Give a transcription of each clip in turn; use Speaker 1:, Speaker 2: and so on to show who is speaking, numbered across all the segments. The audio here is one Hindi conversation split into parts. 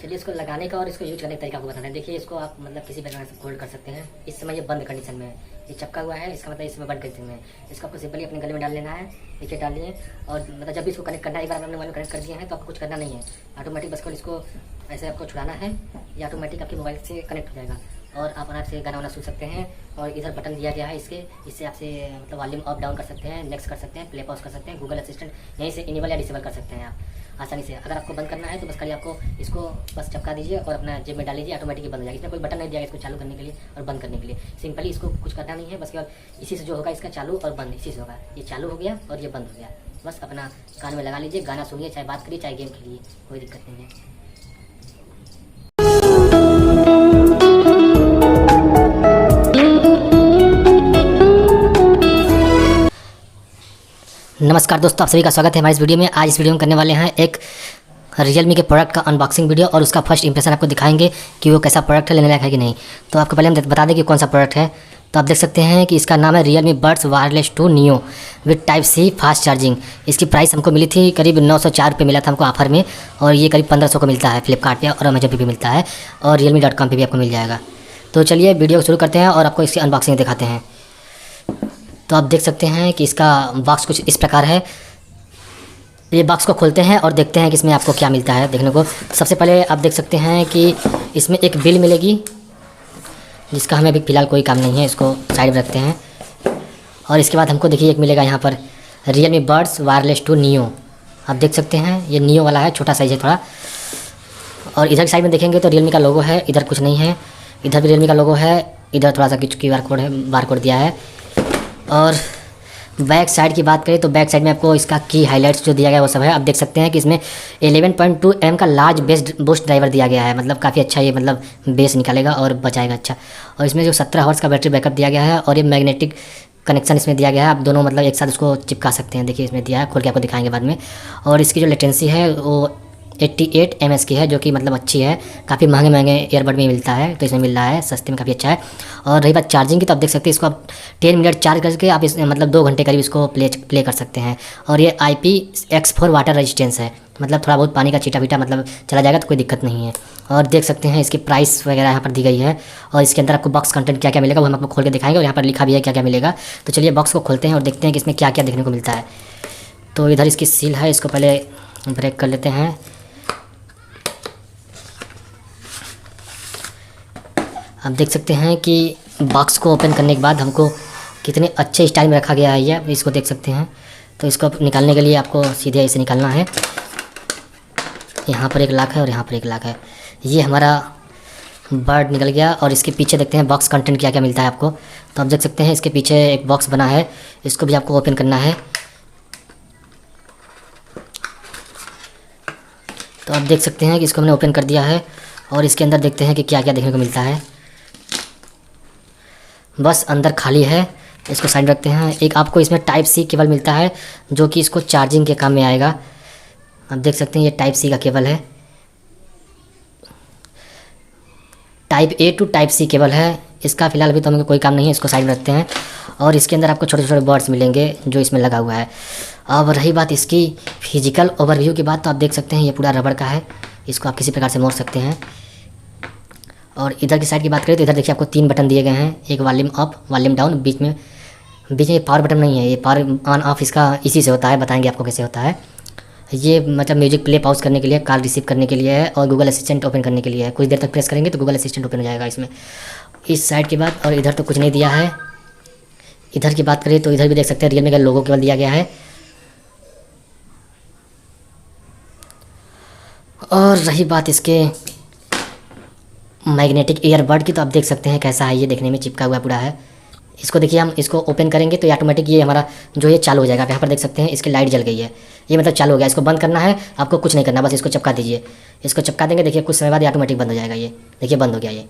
Speaker 1: चलिए इसको लगाने का और इसको यूज करने का तरीका आपको बताना है। देखिए इसको आप मतलब किसी प्रकार से होल्ड कर सकते हैं। इस समय ये बंद कंडीशन में है, ये चिपका हुआ है, इसका मतलब इसमें बंद कंडीशन में है। इसको आपको सिंपली अपने गले में डाल लेना है। देखिए डालिए और मतलब जब भी इसको कनेक्ट करना है, एक बार अपने मोबाइल में कनेक्ट कर दिए हैं तो आपको कुछ करना नहीं है, ऑटोमेटिक बस केवल इसको ऐसे आपको छुड़ाना है, ये ऑटोमेटिक आपके मोबाइल से कनेक्ट हो जाएगा और आप आराम से गाना वाना सुन सकते हैं। और इधर बटन दिया गया है इससे आपसे मतलब वॉल्यूम अप डाउन कर सकते हैं, नेक्स्ट कर सकते हैं, प्ले पॉज कर सकते हैं, गूगल असिस्टेंट यहीं से इनेबल या डिसेबल कर सकते हैं आप आसानी से। अगर आपको बंद करना है तो बस खाली आपको इसको बस चिपका दीजिए और अपना जेब में डाल लीजिए, ऑटोमेटिक बंद हो जाएगा। इसमें कोई बटन नहीं दिया इसको चालू करने के लिए और बंद करने के लिए, सिंपली इसको कुछ करना नहीं है, बस केवल इसी से जो होगा इसका चालू और बंद इसी से होगा। ये चालू हो गया और ये बंद हो गया, बस अपना कान में लगा लीजिए, गाना सुनिए, चाहे बात करिए चाहे गेम खेलिए, कोई दिक्कत नहीं है। नमस्कार दोस्तों, आप सभी का स्वागत है हमारी इस वीडियो में। आज इस वीडियो में करने वाले हैं एक Realme के प्रोडक्ट का अनबॉक्सिंग वीडियो और उसका फर्स्ट इंप्रेशन आपको दिखाएंगे कि वो कैसा प्रोडक्ट है, लेने लायक है कि नहीं। तो आपको पहले हम बता दें कि कौन सा प्रोडक्ट है। तो आप देख सकते हैं कि इसका नाम है Realme Buds Wireless 2 Neo with type C fast charging. इसकी प्राइस हमको मिली थी करीब 904 रुपये मिला था हमको ऑफर में, और ये करीब 1500 को मिलता है फ्लिपकार्ट पे और अमेजन पे भी मिलता है और realme.com पे भी आपको मिल जाएगा। तो चलिए वीडियो को शुरू करते हैं और आपको इसकी अनबॉक्सिंग दिखाते हैं। तो आप देख सकते हैं कि इसका बॉक्स कुछ इस प्रकार है। ये बॉक्स को खोलते हैं और देखते हैं कि इसमें आपको क्या मिलता है देखने को। सबसे पहले आप देख सकते हैं कि इसमें एक बिल मिलेगी, जिसका हमें अभी फ़िलहाल कोई काम नहीं है, इसको साइड में रखते हैं। और इसके बाद हमको देखिए एक मिलेगा यहाँ पर Realme Buds Wireless 2 Neo। आप देख सकते हैं ये नियो वाला है, छोटा साइज़ है थोड़ा। और इधर की साइड में देखेंगे तो Realme का लोगो है, इधर कुछ नहीं है। इधर भी Realme का लोगो है, इधर थोड़ा सा कुछ QR कोड है, बार कोड दिया है। और बैक साइड की बात करें तो बैक साइड में आपको इसका की हाइलाइट्स जो दिया गया है वो सब है। आप देख सकते हैं कि इसमें 11.2 mm का लार्ज बेस बूस्ट ड्राइवर दिया गया है, मतलब काफ़ी अच्छा ये मतलब बेस निकालेगा और बचाएगा अच्छा। और इसमें जो 17 हॉर्स का बैटरी बैकअप दिया गया है और ये मैग्नेटिक कनेक्शन इसमें दिया गया है। आप दोनों मतलब एक साथ उसको चिपका सकते हैं। देखिए इसमें दिया है, खोल के आपको दिखाएंगे बाद में। और इसकी जो लेटेंसी है वो 88 ms की है, जो कि मतलब अच्छी है। काफ़ी महंगे ईयरबड में मिलता है, तो इसमें मिल रहा है सस्ते में, काफ़ी अच्छा है। और रही बात चार्जिंग की, तो आप देख सकते हैं इसको आप 10 मिनट चार्ज करके आप इस मतलब 2 घंटे करीब इसको प्ले कर सकते हैं। और ये IPX4 वाटर रेजिस्टेंस है, मतलब थोड़ा बहुत पानी का छीटा फीटा मतलब चला जाएगा तो कोई दिक्कत नहीं है। और देख सकते हैं इसकी प्राइस वगैरह यहाँ पर दी गई है। और इसके अंदर आपको बॉक्स कंटेंट क्या क्या मिलेगा वो हम आपको खोल के दिखाएंगे, और यहाँ पर लिखा भी है क्या क्या मिलेगा। तो चलिए बॉक्स को खोलते हैं और देखते हैं कि इसमें क्या क्या देखने को मिलता है। तो इधर इसकी सील है, इसको पहले ब्रेक कर लेते हैं। आप देख सकते हैं कि बॉक्स को ओपन करने के बाद हमको कितने अच्छे स्टाइल में रखा गया है ये, इसको देख सकते हैं। तो इसको निकालने के लिए आपको सीधे ऐसे निकालना है। यहाँ पर एक लॉक है और यहाँ पर एक लॉक है। ये हमारा बर्ड निकल गया। और इसके पीछे देखते हैं बॉक्स कंटेंट क्या क्या मिलता है आपको। तो आप देख सकते हैं इसके पीछे एक बॉक्स बना है, इसको भी आपको ओपन करना है। तो आप देख सकते हैं कि इसको हमने ओपन कर दिया है और इसके अंदर देखते हैं कि क्या क्या देखने को मिलता है। बस अंदर खाली है, इसको साइड रखते हैं। एक आपको इसमें टाइप सी केबल मिलता है, जो कि इसको चार्जिंग के काम में आएगा। आप देख सकते हैं ये टाइप सी का केबल है, type A to type C cable है। इसका फ़िलहाल अभी तो हमें कोई काम नहीं है, इसको साइड में रखते हैं। और इसके अंदर आपको छोटे छोटे बर्ड्स मिलेंगे जो इसमें लगा हुआ है। अब रही बात इसकी फिजिकल ओवरव्यू की बात, तो आप देख सकते हैं ये पूरा रबड़ का है, इसको आप किसी प्रकार से मोड़ सकते हैं। और इधर की साइड की बात करें तो इधर देखिए आपको 3 बटन दिए गए हैं, एक वॉल्यूम अप वॉल्यूम डाउन, बीच में ये पावर बटन नहीं है, ये पावर ऑन ऑफ इसका इसी से होता है, बताएंगे आपको कैसे होता है। ये मतलब म्यूजिक प्ले पॉज करने के लिए, कॉल रिसीव करने के लिए है और गूगल असिस्टेंट ओपन करने के लिए है। कुछ देर तक प्रेस करेंगे तो गूगल असिस्टेंट ओपन हो जाएगा इसमें, इस साइड की बात। और इधर तो कुछ नहीं दिया है। इधर की बात करें तो इधर भी देख सकते हैं Realme का लोगो केवल दिया गया है। और रही बात इसके मैग्नेटिक ईयरबड की, तो आप देख सकते हैं कैसा है, ये देखने में चिपका हुआ पूरा है। इसको देखिए हम इसको ओपन करेंगे तो ये ऑटोमेटिक ये हमारा जो ये चालू हो जाएगा। आप यहाँ पर देख सकते हैं इसकी लाइट जल गई है, ये मतलब चालू हो गया। इसको बंद करना है, आपको कुछ नहीं करना, बस इसको चिपका दीजिए। इसको चिपका देंगे, देखिए कुछ समय बाद ये ऑटोमेटिक बंद हो जाएगा। ये देखिए बंद हो गया। ये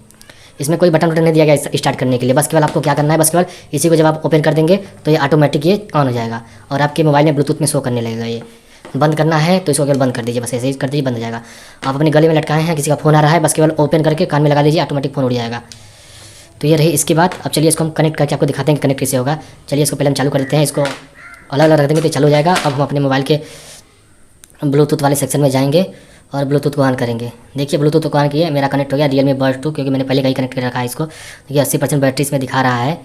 Speaker 1: इसमें कोई बटन नहीं दिया गया स्टार्ट करने के लिए, बस केवल आपको क्या करना है, बस केवल इसी को जब आप ओपन कर देंगे तो ये ऑटोमेटिक ये ऑन हो जाएगा और आपके मोबाइल में ब्लूटूथ में शो करने लगेगा। ये बंद करना है तो इसको केवल बंद कर दीजिए, बस ऐसे ही कर दीजिए, बंद हो जाएगा। आप अपने गले में लटकाए हैं, किसी का फ़ोन आ रहा है, बस केवल ओपन करके कान में लगा लीजिए, ऑटोमेटिक फ़ोन उड़ जाएगा। तो ये रही इसकी बात। अब चलिए इसको हम कनेक्ट करके आपको दिखाते हैं कि कनेक्ट कैसे होगा। चलिए इसको पहले हम चालू कर देते हैं, इसको अलग अलग रख देंगे तो चालू हो जाएगा। अब हम अपने मोबाइल के ब्लूटूथ वाले सेक्शन में जाएंगे और ब्लूटूथ को ऑन करेंगे। देखिए ब्लूटूथ को ऑन किया, मेरा कनेक्ट हो गया Realme Buds 2, क्योंकि मैंने पहले कहीं कनेक्ट कर रखा है इसको। देखिए 80% बैटरी इसमें दिखा रहा है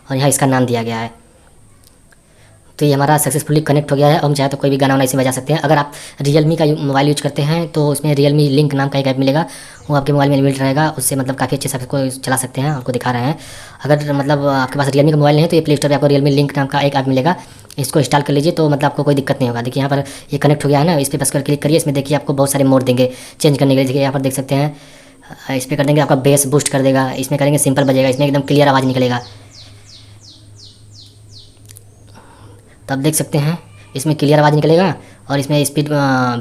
Speaker 1: और यहाँ इसका नाम दिया गया है। तो ये हमारा सक्सेसफुली कनेक्ट हो गया है। हम चाहे तो कोई भी गाना वाना इसमें बजा सकते हैं। अगर आप Realme का मोबाइल यूज करते हैं तो उसमें Realme लिंक नाम का एक ऐप मिलेगा, वो आपके मोबाइल में इनबिल्ट रहेगा। उससे मतलब काफ़ी अच्छे से आप इसको चला सकते हैं, आपको दिखा रहे हैं। अगर मतलब आपके पास Realme का मोबाइल नहीं है तो ये प्ले स्टोर पर आपको Realme लिंक नाम का एक ऐप मिलेगा, इसको इंस्टॉल कर लीजिए तो मतलब आपको कोई दिक्कत नहीं होगा। देखिए यहाँ पर ये कनेक्ट हो गया है ना, इस पर बस कर क्लिक करिए। इसमें देखिए आपको बहुत सारे मोड देंगे चेंज करने के लिए। देखिए यहाँ पर देख सकते हैं, इस पर कर देंगे आपका बेस बूस्ट कर देगा, इसमें करेंगे सिंपल बजेगा, इसमें एकदम क्लियर आवाज़ निकलेगा। तो आप देख सकते हैं इसमें क्लियर आवाज़ निकलेगा और इसमें स्पीड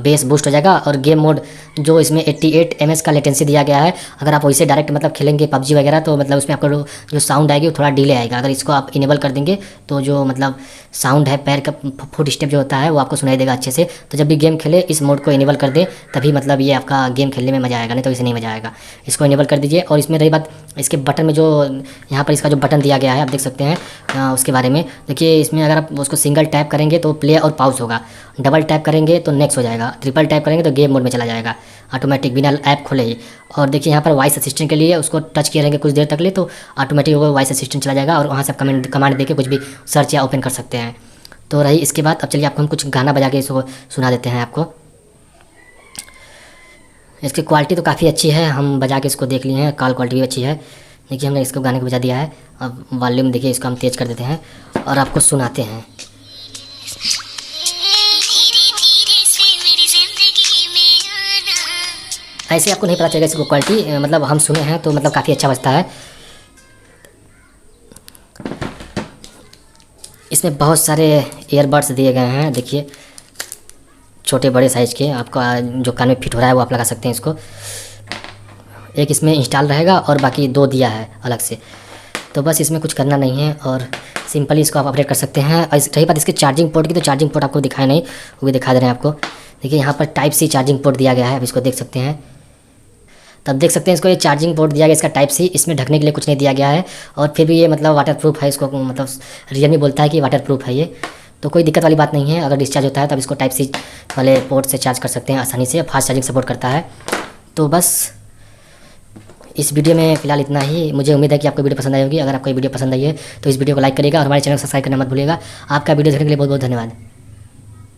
Speaker 1: बेस बूस्ट हो जाएगा। और गेम मोड जो इसमें 88 ms का लेटेंसी दिया गया है, अगर आप वैसे डायरेक्ट मतलब खेलेंगे PUBG वगैरह तो मतलब उसमें आपको जो साउंड आएगी वो थोड़ा डिले आएगा। अगर इसको आप इनेबल कर देंगे तो जो मतलब साउंड है पैर का फुट स्टेप जो होता है वो आपको सुनाई देगा अच्छे से। तो जब भी गेम खेले इस मोड को इनेबल कर दें तभी मतलब ये आपका गेम खेलने में मज़ा आएगा, नहीं तो इसे नहीं मज़ा आएगा। इसको इनेबल कर दीजिए। और इसमें रही बात इसके बटन में, जो यहाँ पर इसका जो बटन दिया गया है आप देख सकते हैं उसके बारे में। देखिए इसमें अगर आप उसको सिंगल टैप करेंगे तो प्ले और पॉज होगा, डबल टैप करेंगे तो नेक्स्ट हो जाएगा, ट्रिपल टैप करेंगे तो गेम मोड में चला जाएगा ऑटोमेटिक बिना ऐप खोले ही। और देखिए यहाँ पर वॉइस असिस्टेंट के लिए उसको टच किए रहेंगे कुछ देर तक ले तो ऑटोमेटिक वो वॉइस असिस्टेंट चला जाएगा और वहाँ से आप कमांड देके कुछ भी सर्च या ओपन कर सकते हैं। तो रही इसके बाद, अब चलिए आपको हम कुछ गाना बजा के इसको सुना देते हैं आपको। इसकी क्वालिटी तो काफ़ी अच्छी है, हम बजा के इसको देख लिए हैं, कॉल क्वालिटी भी अच्छी है। देखिए हमने इसको गाने को बजा दिया है। अब वॉल्यूम देखिए इसको हम तेज़ कर देते हैं और आपको सुनाते हैं। ऐसे आपको नहीं पता चलेगा इसको क्वालिटी, मतलब हम सुने हैं तो मतलब काफ़ी अच्छा बजता है। इसमें बहुत सारे ईयरबड्स दिए गए हैं, देखिए छोटे बड़े साइज़ के, आपका जो कान में फिट हो रहा है वो आप लगा सकते हैं इसको। एक इसमें इंस्टॉल रहेगा और बाकी 2 दिया है अलग से। तो बस इसमें कुछ करना नहीं है और सिंपली इसको आप अपडेट कर सकते हैं। और रही बात इसके चार्जिंग पोर्ट की, तो चार्जिंग पोर्ट आपको दिखाया नहीं, वो भी दिखा दे रहे हैं आपको। देखिए यहाँ पर टाइप सी चार्जिंग पोर्ट दिया गया है, आप इसको देख सकते हैं। तब देख सकते हैं इसको ये चार्जिंग पोर्ट दिया गया इसका टाइप सी, इसमें ढकने के लिए कुछ नहीं दिया गया है। और फिर भी ये मतलब वाटर प्रूफ है, इसको मतलब Realme बोलता है कि वाटर प्रूफ है ये, तो कोई दिक्कत वाली बात नहीं है। अगर डिस्चार्ज होता है तब इसको टाइप सी वाले पोर्ट से चार्ज कर सकते हैं आसानी से, फास्ट चार्जिंग सपोर्ट करता है। तो बस इस वीडियो में फिलहाल इतना ही। मुझे उम्मीद है कि आपको वीडियो पसंद आई होगी। अगर आपको ये वीडियो पसंद आई है तो इस वीडियो को लाइक करिएगा और हमारे चैनल को सब्सक्राइब करना मत भूलिएगा। आपका वीडियो देखने के लिए बहुत बहुत धन्यवाद।